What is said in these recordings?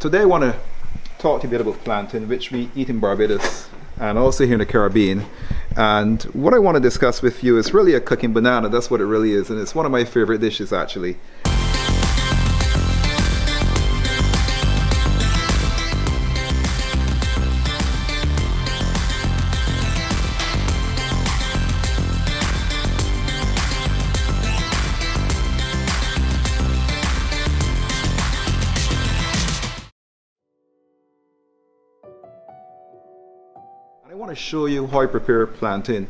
Today I want to talk to you a bit about plantain, which we eat in Barbados and also here in the Caribbean. And what I want to discuss with you is really a cooking banana. That's what it really is, and it's one of my favorite dishes actually. I want to show you how I prepare plantain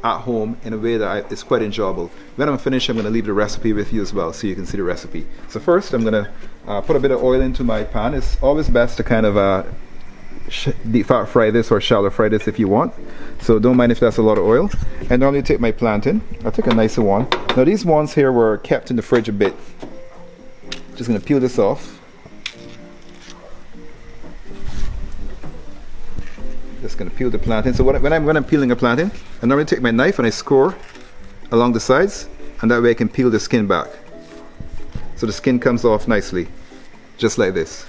at home in a way that is quite enjoyable. When I'm finished, I'm going to leave the recipe with you as well so you can see the recipe. So first I'm going to put a bit of oil into my pan. It's always best to kind of deep fat fry this or shallow fry this if you want. So don't mind if that's a lot of oil. And normally take my plantain. I'll take a nicer one. Now these ones here were kept in the fridge a bit. Just going to peel this off. Just going to peel the plantain. So when I'm peeling a plantain, I normally take my knife and I score along the sides, and that way I can peel the skin back. So the skin comes off nicely, just like this.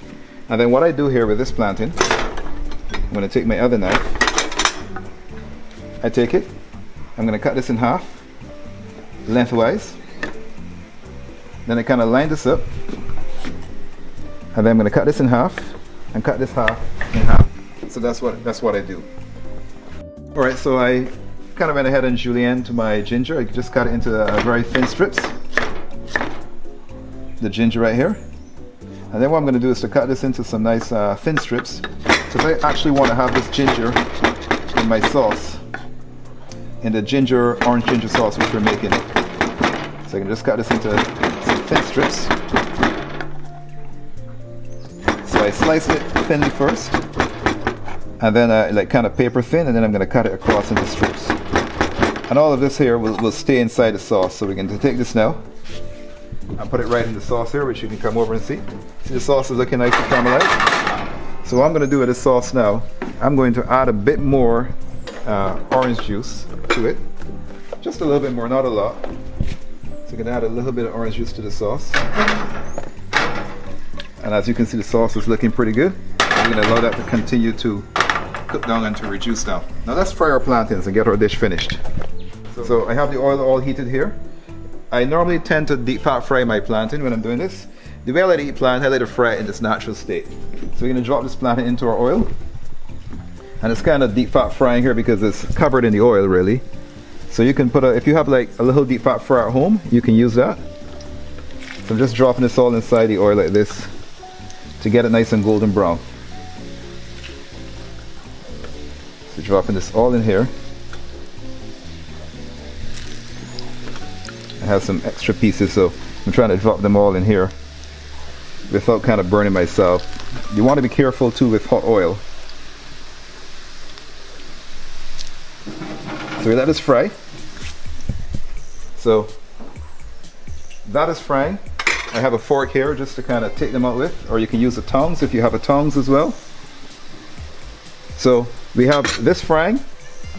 And then what I do here with this plantain, I'm going to take my other knife, I take it, I'm going to cut this in half, lengthwise. Then I kind of line this up, and then I'm going to cut this in half, and cut this half in half. So that's what I do. Alright, so I kind of went ahead and julienne to my ginger. I just cut it into very thin strips. The ginger right here. And then what I'm going to do is to cut this into some nice thin strips. So I actually want to have this ginger in my sauce. In the orange ginger sauce which we're making. So I can just cut this into some thin strips. So I slice it thinly first. And then like kind of paper thin, and then I'm going to cut it across into strips. And all of this here will stay inside the sauce. So we're going to take this now and put it right in the sauce here, which you can come over and see. See the sauce is looking nice and caramelized. So what I'm going to do with this sauce now, I'm going to add a bit more orange juice to it. Just a little bit more, not a lot. So we're going to add a little bit of orange juice to the sauce. And as you can see, the sauce is looking pretty good. We're going to allow that to continue to cook down and to reduce down. Now let's fry our plantains and get our dish finished. So I have the oil all heated here. I normally tend to deep fat fry my plantain when I'm doing this. The way I like to eat plantain, I like to fry it in its natural state. So we're going to drop this plantain into our oil. And it's kind of deep fat frying here because it's covered in the oil really. So you can if you have like a little deep fat fryer at home, you can use that. So I'm just dropping this all inside the oil like this to get it nice and golden brown. So dropping this all in here. I have some extra pieces, so I'm trying to drop them all in here without kind of burning myself. You want to be careful too with hot oil. So we let this fry. So that is frying. I have a fork here just to kind of take them out with, or you can use the tongs if you have a tongs as well. So we have this frying,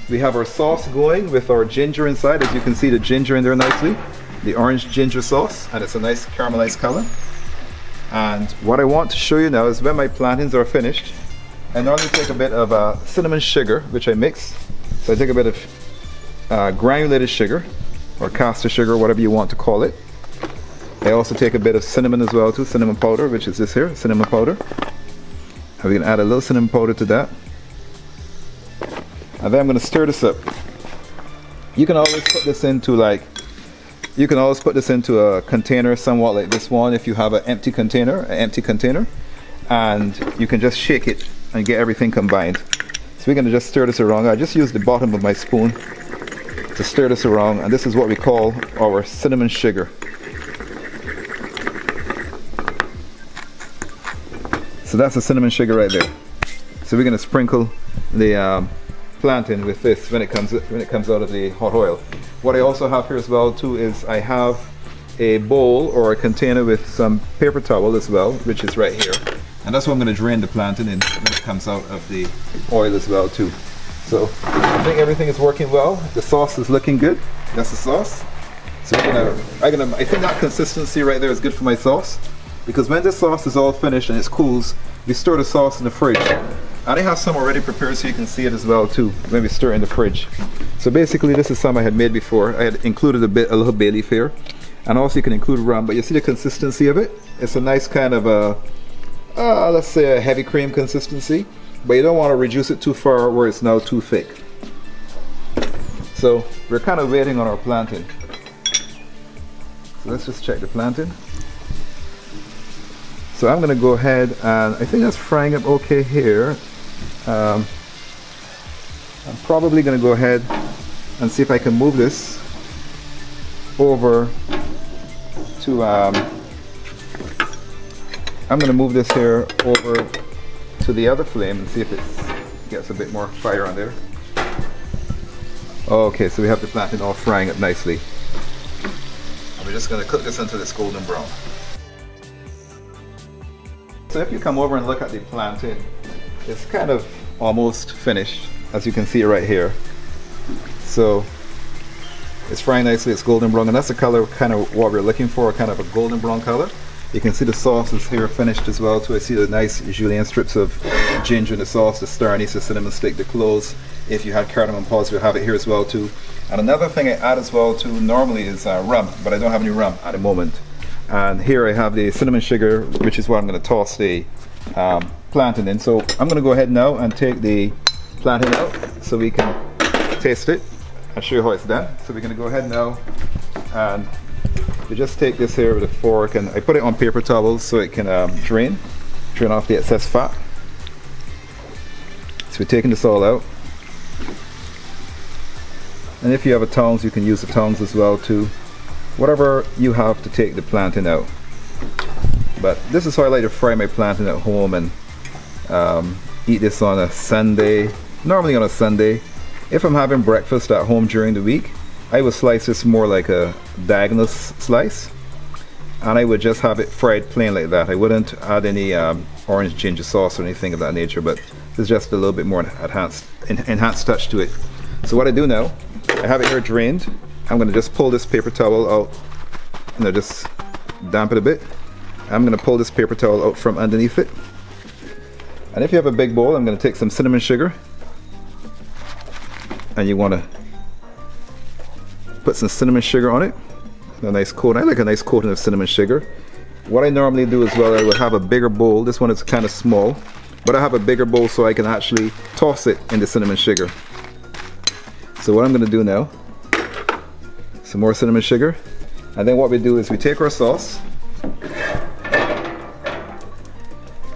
we have our sauce going with our ginger inside. As you can see, the ginger in there nicely, the orange ginger sauce, and it's a nice caramelized color. And what I want to show you now is when my plantains are finished, I normally take a bit of cinnamon sugar, which I mix. So I take a bit of granulated sugar, or caster sugar, whatever you want to call it. I also take a bit of cinnamon as well too, cinnamon powder, which is this here, cinnamon powder. And we're going to add a little cinnamon powder to that. And then I'm going to stir this up. You can always put this into a container somewhat like this one if you have an empty container, and you can just shake it and get everything combined. So we're going to just stir this around. I just use the bottom of my spoon to stir this around, and this is what we call our cinnamon sugar. So that's the cinnamon sugar right there. So we're going to sprinkle the plantain with this when it comes out of the hot oil. What I also have here as well too is I have a bowl or a container with some paper towel as well, which is right here, and that's what I'm going to drain the plantain in when it comes out of the oil as well too. So I think everything is working well. The sauce is looking good. That's the sauce. So I think that consistency right there is good for my sauce. because when the sauce is all finished and it cools, we store the sauce in the fridge. And I have some already prepared so you can see it as well too when we stir it in the fridge. So basically this is some I had made before. I had included a little bay leaf here, and also you can include rum, but you see the consistency of it? It's a nice kind of a, let's say a heavy cream consistency, but you don't want to reduce it too far where it's now too thick. So we're kind of waiting on our plantain. So let's just check the plantain. So I'm going to go ahead and I think that's frying up okay here. I'm probably going to go ahead and see if I can move this over to I'm going to move this here over to the other flame and see if it gets a bit more fire on there. Okay, so we have the plantain all frying up nicely. And we're just going to cook this until it's golden brown. So if you come over and look at the plantain, it's kind of almost finished, as you can see right here. So it's frying nicely, it's golden brown, and that's the color kind of what we're looking for, kind of a golden brown color. You can see the sauce is here finished as well too. I see the nice julienne strips of ginger in the sauce, the star anise, the cinnamon stick, the cloves. If you had cardamom pods, you'll have it here as well too. And another thing I add as well too normally is rum, but I don't have any rum at the moment. And here I have the cinnamon sugar, which is what I'm going to toss the plantain in. So I'm going to go ahead now and take the plantain out so we can taste it. I'll show you how it's done. So we're going to go ahead now and we just take this here with a fork, and I put it on paper towels so it can drain off the excess fat. So we're taking this all out. And if you have a tongs, you can use the tongs as well too. Whatever you have to take the plantain out. But this is how I like to fry my plantain at home and eat this on a Sunday, normally on a Sunday. If I'm having breakfast at home during the week, I would slice this more like a diagonal slice, and I would just have it fried plain like that. I wouldn't add any orange ginger sauce or anything of that nature, but there's just a little bit more enhanced touch to it. So what I do now, I have it here drained. I'm going to just pull this paper towel out, just damp it a bit. I'm going to pull this paper towel out from underneath it. And if you have a big bowl, I'm going to take some cinnamon sugar, and you want to put some cinnamon sugar on it. A nice coat. I like a nice coating of cinnamon sugar. What I normally do as well, I would have a bigger bowl. This one is kind of small, but I have a bigger bowl so I can actually toss it in the cinnamon sugar. So what I'm going to do now, some more cinnamon sugar, and then what we do is we take our sauce.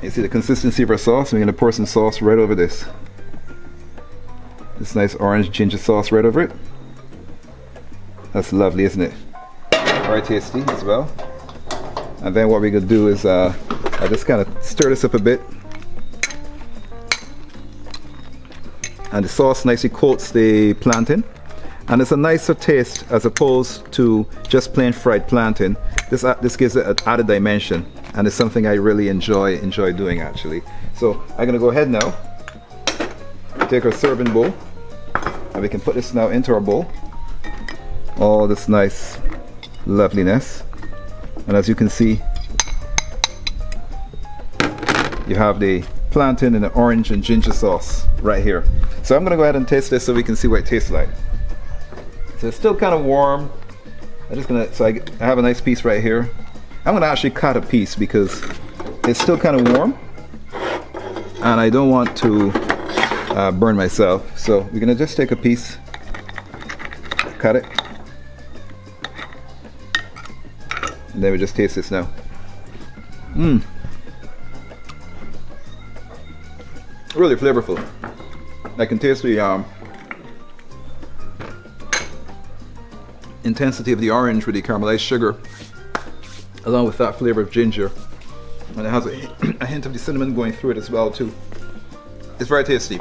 You see the consistency of our sauce, and we're going to pour some sauce right over this. This nice orange ginger sauce right over it. That's lovely, isn't it? Very tasty as well. And then what we're going to do is I just kind of stir this up a bit. And the sauce nicely coats the plantain. And it's a nicer taste as opposed to just plain fried plantain. This gives it an added dimension, and it's something I really enjoy doing actually. So I'm going to go ahead now, take our serving bowl, and we can put this now into our bowl. All this nice loveliness, and as you can see, you have the plantain and the orange and ginger sauce right here. So I'm going to go ahead and taste this so we can see what it tastes like. So it's still kind of warm. So I have a nice piece right here. I'm going to actually cut a piece because it's still kind of warm, and I don't want to burn myself. So we're going to just take a piece, cut it, and then we just taste this now. Really flavorful. I can taste the intensity of the orange with the caramelized sugar, along with that flavor of ginger, and it has a hint of the cinnamon going through it as well too. It's very tasty.